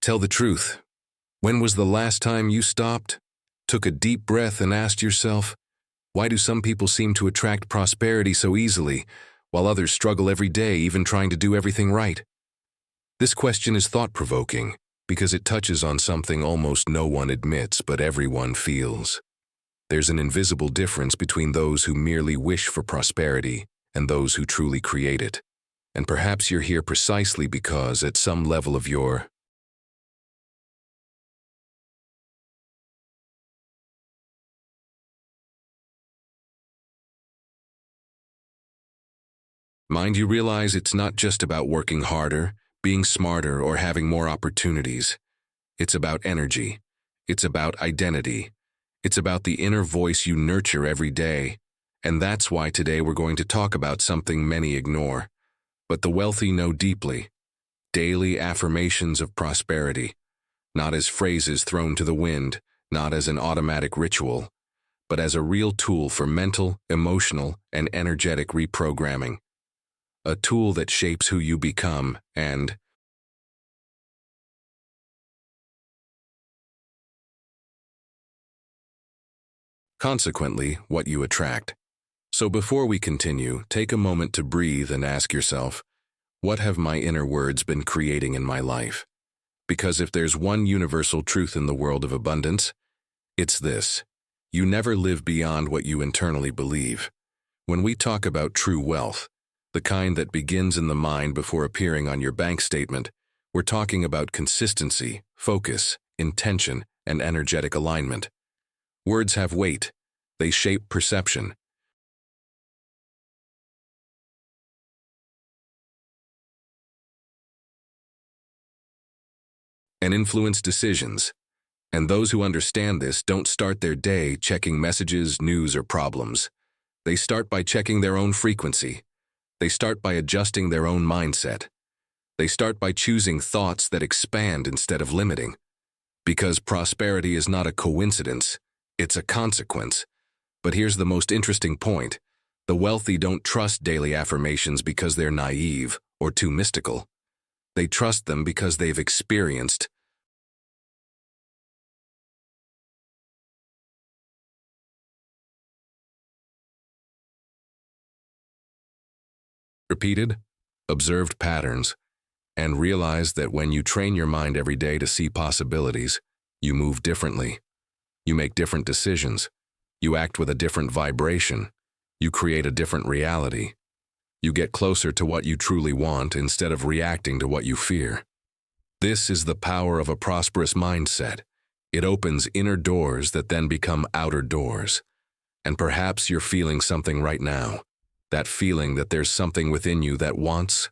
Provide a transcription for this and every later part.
Tell the truth. When was the last time you stopped, took a deep breath and asked yourself, why do some people seem to attract prosperity so easily, while others struggle every day even trying to do everything right? This question is thought-provoking because it touches on something almost no one admits but everyone feels. There's an invisible difference between those who merely wish for prosperity and those who truly create it. And perhaps you're here precisely because at some level of your mind, you realize it's not just about working harder, being smarter, or having more opportunities. It's about energy. It's about identity. It's about the inner voice you nurture every day. And that's why today we're going to talk about something many ignore, but the wealthy know deeply: daily affirmations of prosperity. Not as phrases thrown to the wind, not as an automatic ritual, but as a real tool for mental, emotional, and energetic reprogramming. A tool that shapes who you become and consequently what you attract. So before we continue, take a moment to breathe and ask yourself, what have my inner words been creating in my life? Because if there's one universal truth in the world of abundance, it's this: you never live beyond what you internally believe. When we talk about true wealth, the kind that begins in the mind before appearing on your bank statement, we're talking about consistency, focus, intention, and energetic alignment. Words have weight. They shape perception. And influence decisions. And those who understand this don't start their day checking messages, news, or problems. They start by checking their own frequency. They start by adjusting their own mindset. They start by choosing thoughts that expand instead of limiting. Because prosperity is not a coincidence, it's a consequence. But here's the most interesting point: the wealthy don't trust daily affirmations because they're naive or too mystical. They trust them because they've experienced repeated, observed patterns, and realized that when you train your mind every day to see possibilities, you move differently. You make different decisions. You act with a different vibration. You create a different reality. You get closer to what you truly want instead of reacting to what you fear. This is the power of a prosperous mindset. It opens inner doors that then become outer doors. And perhaps you're feeling something right now. That feeling that there's something within you that wants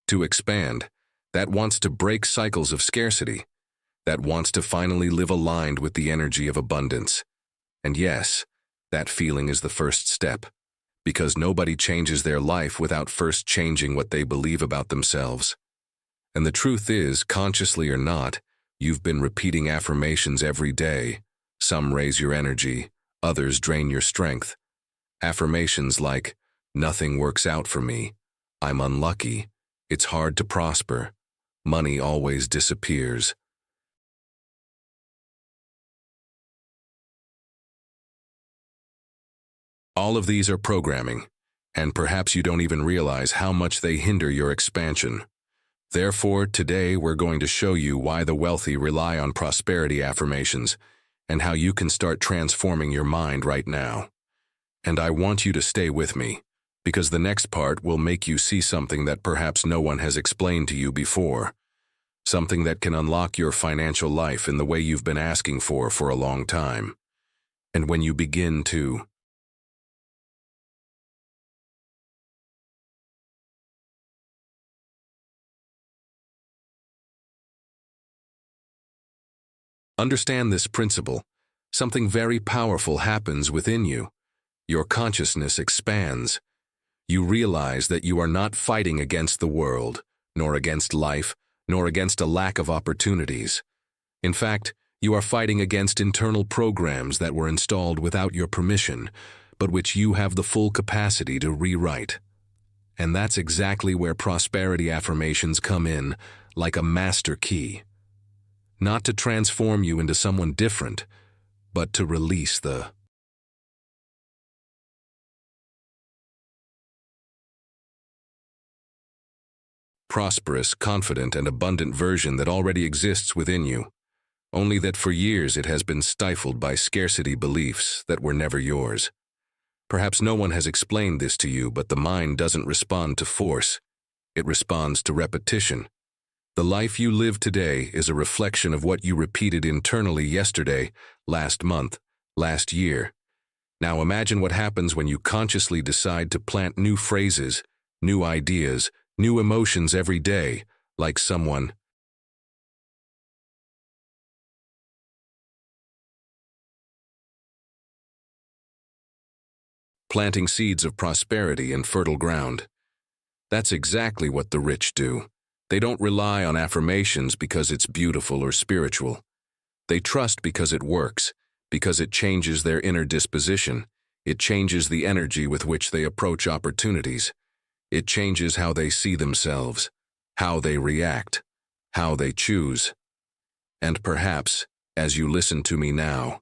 to expand, that wants to break cycles of scarcity, that wants to finally live aligned with the energy of abundance. And yes, that feeling is the first step, because nobody changes their life without first changing what they believe about themselves. And the truth is, consciously or not, you've been repeating affirmations every day. Some raise your energy, others drain your strength. Affirmations like, nothing works out for me, I'm unlucky, it's hard to prosper, money always disappears. All of these are programming, and perhaps you don't even realize how much they hinder your expansion. Therefore, today we're going to show you why the wealthy rely on prosperity affirmations and how you can start transforming your mind right now. And I want you to stay with me, because the next part will make you see something that perhaps no one has explained to you before, something that can unlock your financial life in the way you've been asking for a long time. And when you begin to understand this principle, something very powerful happens within you. Your consciousness expands. You realize that you are not fighting against the world, nor against life, nor against a lack of opportunities. In fact, you are fighting against internal programs that were installed without your permission, but which you have the full capacity to rewrite. And that's exactly where prosperity affirmations come in, like a master key. Not to transform you into someone different, but to release the prosperous, confident, and abundant version that already exists within you, only that for years it has been stifled by scarcity beliefs that were never yours. Perhaps no one has explained this to you, but the mind doesn't respond to force. It responds to repetition. The life you live today is a reflection of what you repeated internally yesterday, last month, last year. Now imagine what happens when you consciously decide to plant new phrases, new ideas, new emotions every day, like someone planting seeds of prosperity in fertile ground. That's exactly what the rich do. They don't rely on affirmations because it's beautiful or spiritual. They trust because it works, because it changes their inner disposition. It changes the energy with which they approach opportunities. It changes how they see themselves, how they react, how they choose. And perhaps, as you listen to me now,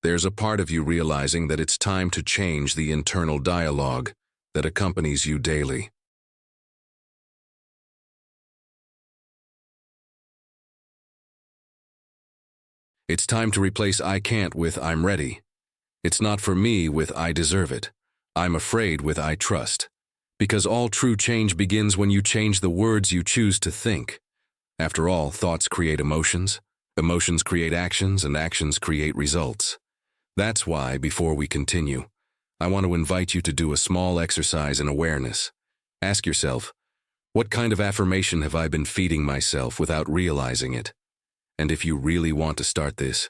there's a part of you realizing that it's time to change the internal dialogue that accompanies you daily. It's time to replace "I can't" with "I'm ready." It's not for me with "I deserve it." I'm afraid with "I trust." Because all true change begins when you change the words you choose to think. After all, thoughts create emotions, emotions create actions, and actions create results. That's why, before we continue, I want to invite you to do a small exercise in awareness. Ask yourself, what kind of affirmation have I been feeding myself without realizing it? And if you really want to start this,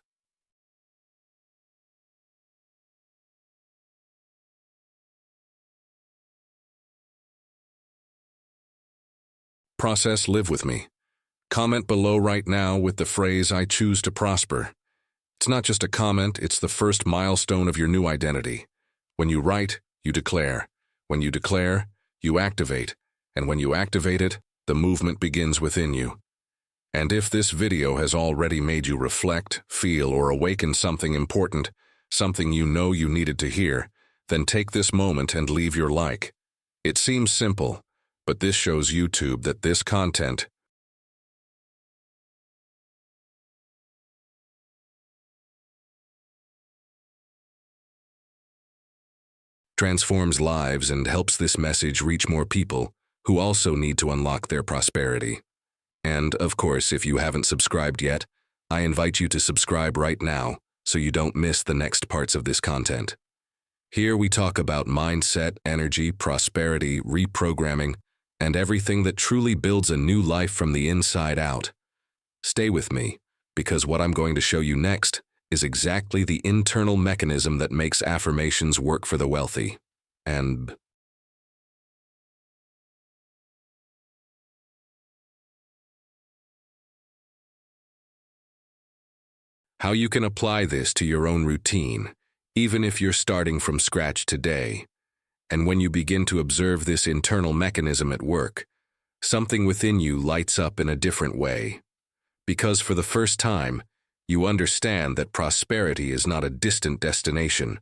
process live with me. Comment below right now with the phrase "I choose to prosper." It's not just a comment, it's the first milestone of your new identity. When you write, you declare. When you declare, you activate. And when you activate it, the movement begins within you. And if this video has already made you reflect, feel, or awaken something important, something you know you needed to hear, then take this moment and leave your like. It seems simple, but this shows YouTube that this content transforms lives and helps this message reach more people who also need to unlock their prosperity. And, of course, if you haven't subscribed yet, I invite you to subscribe right now so you don't miss the next parts of this content. Here we talk about mindset, energy, prosperity, reprogramming, and everything that truly builds a new life from the inside out. Stay with me, because what I'm going to show you next is exactly the internal mechanism that makes affirmations work for the wealthy. And how you can apply this to your own routine, even if you're starting from scratch today. And when you begin to observe this internal mechanism at work, something within you lights up in a different way. Because for the first time, you understand that prosperity is not a distant destination,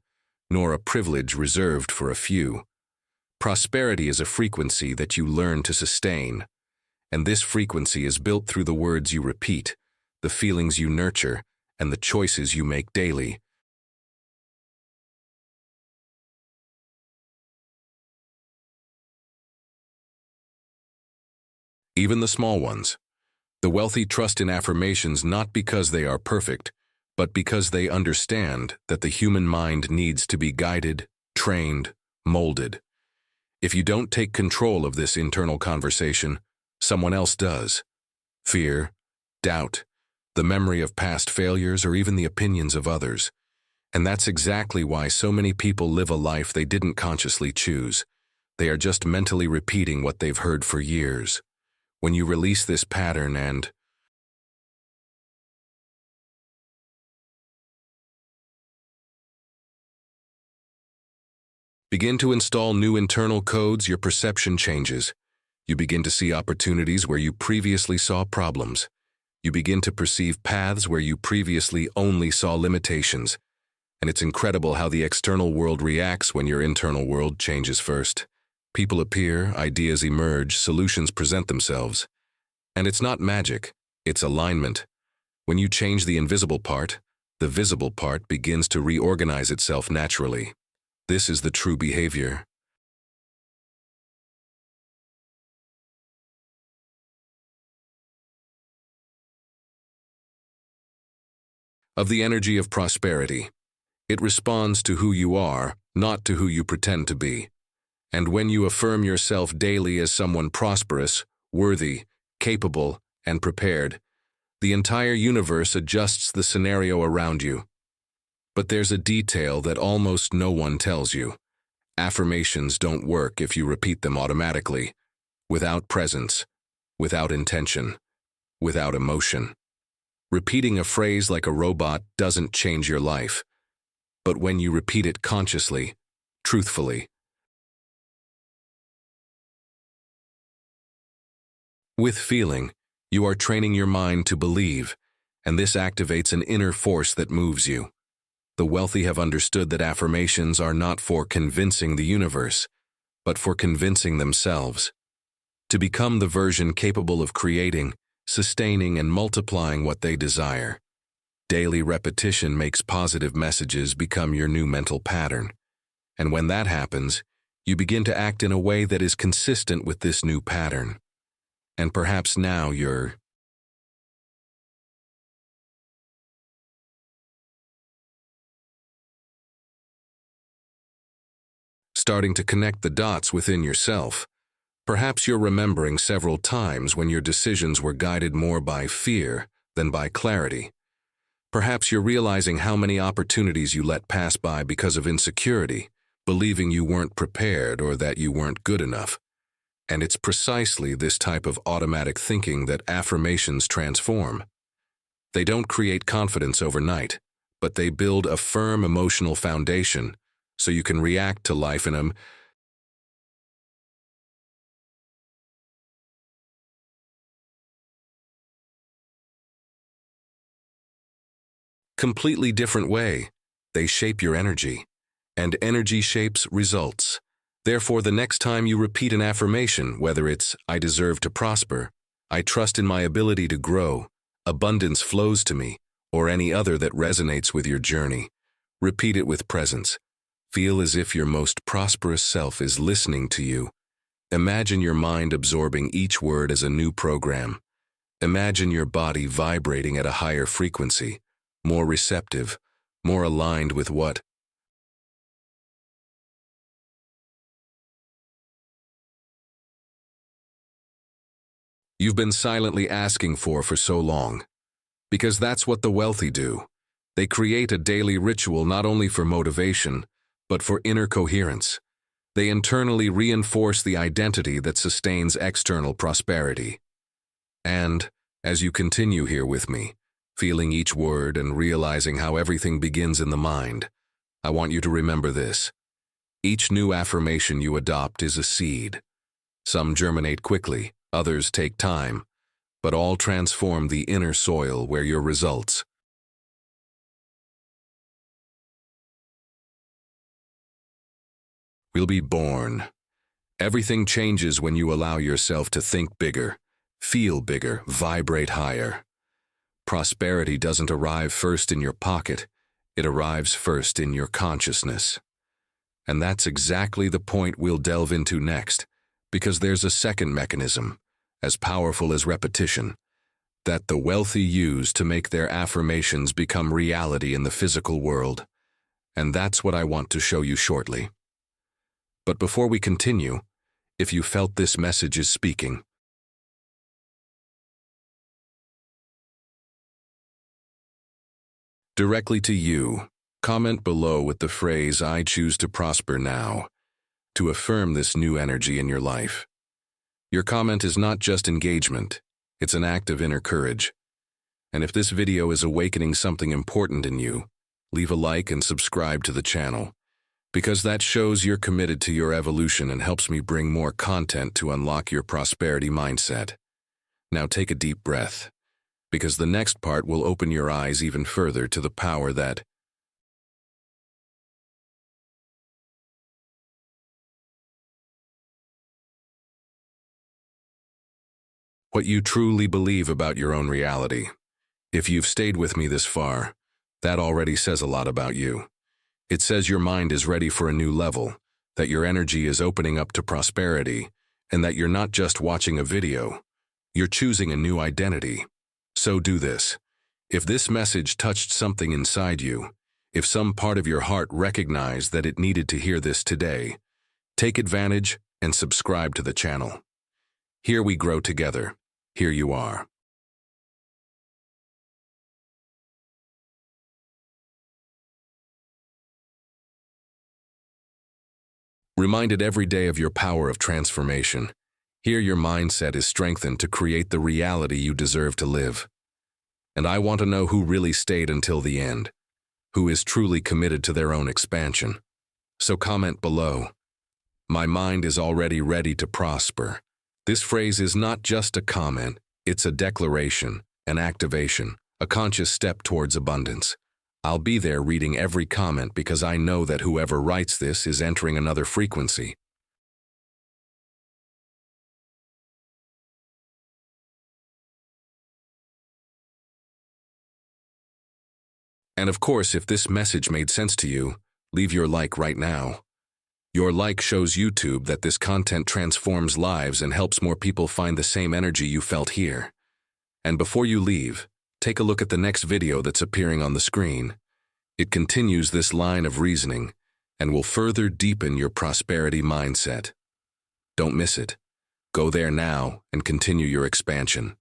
nor a privilege reserved for a few. Prosperity is a frequency that you learn to sustain, and this frequency is built through the words you repeat, the feelings you nurture, and the choices you make daily. Even the small ones. The wealthy trust in affirmations not because they are perfect, but because they understand that the human mind needs to be guided, trained, molded. If you don't take control of this internal conversation, someone else does. Fear, doubt, the memory of past failures, or even the opinions of others. And that's exactly why so many people live a life they didn't consciously choose. They are just mentally repeating what they've heard for years. When you release this pattern and Begin to install new internal codes, your perception changes. You begin to see opportunities where you previously saw problems. You begin to perceive paths where you previously only saw limitations. And it's incredible how the external world reacts when your internal world changes first. People appear, ideas emerge, solutions present themselves. And it's not magic, it's alignment. When you change the invisible part, the visible part begins to reorganize itself naturally. This is the true behavior. Of the energy of prosperity. It responds to who you are, not to who you pretend to be. And when you affirm yourself daily as someone prosperous, worthy, capable, and prepared, the entire universe adjusts the scenario around you. But there's a detail that almost no one tells you. Affirmations don't work if you repeat them automatically, without presence, without intention, without emotion. Repeating a phrase like a robot doesn't change your life. But when you repeat it consciously, truthfully, with feeling, you are training your mind to believe, and this activates an inner force that moves you. The wealthy have understood that affirmations are not for convincing the universe, but for convincing themselves. To become the version capable of creating, sustaining, and multiplying what they desire. Daily repetition makes positive messages become your new mental pattern. And when that happens, you begin to act in a way that is consistent with this new pattern. And perhaps now you're starting to connect the dots within yourself. Perhaps you're remembering several times when your decisions were guided more by fear than by clarity. Perhaps you're realizing how many opportunities you let pass by because of insecurity, believing you weren't prepared or that you weren't good enough. And it's precisely this type of automatic thinking that affirmations transform. They don't create confidence overnight, but they build a firm emotional foundation so you can react to life in a completely different way. They shape your energy, and energy shapes results. Therefore, the next time you repeat an affirmation, whether it's "I deserve to prosper," "I trust in my ability to grow," "abundance flows to me," or any other that resonates with your journey, repeat it with presence. Feel as if your most prosperous self is listening to you. Imagine your mind absorbing each word as a new program. Imagine your body vibrating at a higher frequency, more receptive, more aligned with what you've been silently asking for so long. Because that's what the wealthy do. They create a daily ritual not only for motivation, but for inner coherence. They internally reinforce the identity that sustains external prosperity. And, as you continue here with me, feeling each word and realizing how everything begins in the mind, I want you to remember this. Each new affirmation you adopt is a seed. Some germinate quickly, others take time, but all transform the inner soil where your results will be born. Everything changes when you allow yourself to think bigger, feel bigger, vibrate higher. Prosperity doesn't arrive first in your pocket, it arrives first in your consciousness. And that's exactly the point we'll delve into next, because there's a second mechanism, as powerful as repetition, that the wealthy use to make their affirmations become reality in the physical world. And that's what I want to show you shortly. But before we continue, if you felt this message is speaking directly to you, comment below with the phrase "I choose to prosper now" to affirm this new energy in your life. Your comment is not just engagement, it's an act of inner courage. And if this video is awakening something important in you, leave a like and subscribe to the channel. because that shows you're committed to your evolution and helps me bring more content to unlock your prosperity mindset. Now take a deep breath, because the next part will open your eyes even further to the power that what you truly believe about your own reality. If you've stayed with me this far, that already says a lot about you. It says your mind is ready for a new level, that your energy is opening up to prosperity, and that you're not just watching a video, you're choosing a new identity. So do this. If this message touched something inside you, if some part of your heart recognized that it needed to hear this today, take advantage and subscribe to the channel. Here we grow together. Here you are. Reminded every day of your power of transformation. Here your mindset is strengthened to create the reality you deserve to live. And I want to know who really stayed until the end, who is truly committed to their own expansion. So comment below. My mind is already ready to prosper. This phrase is not just a comment, it's a declaration, an activation, a conscious step towards abundance. I'll be there reading every comment because I know that whoever writes this is entering another frequency. And of course, if this message made sense to you, leave your like right now. Your like shows YouTube that this content transforms lives and helps more people find the same energy you felt here. And before you leave, take a look at the next video that's appearing on the screen. It continues this line of reasoning and will further deepen your prosperity mindset. Don't miss it. Go there now and continue your expansion.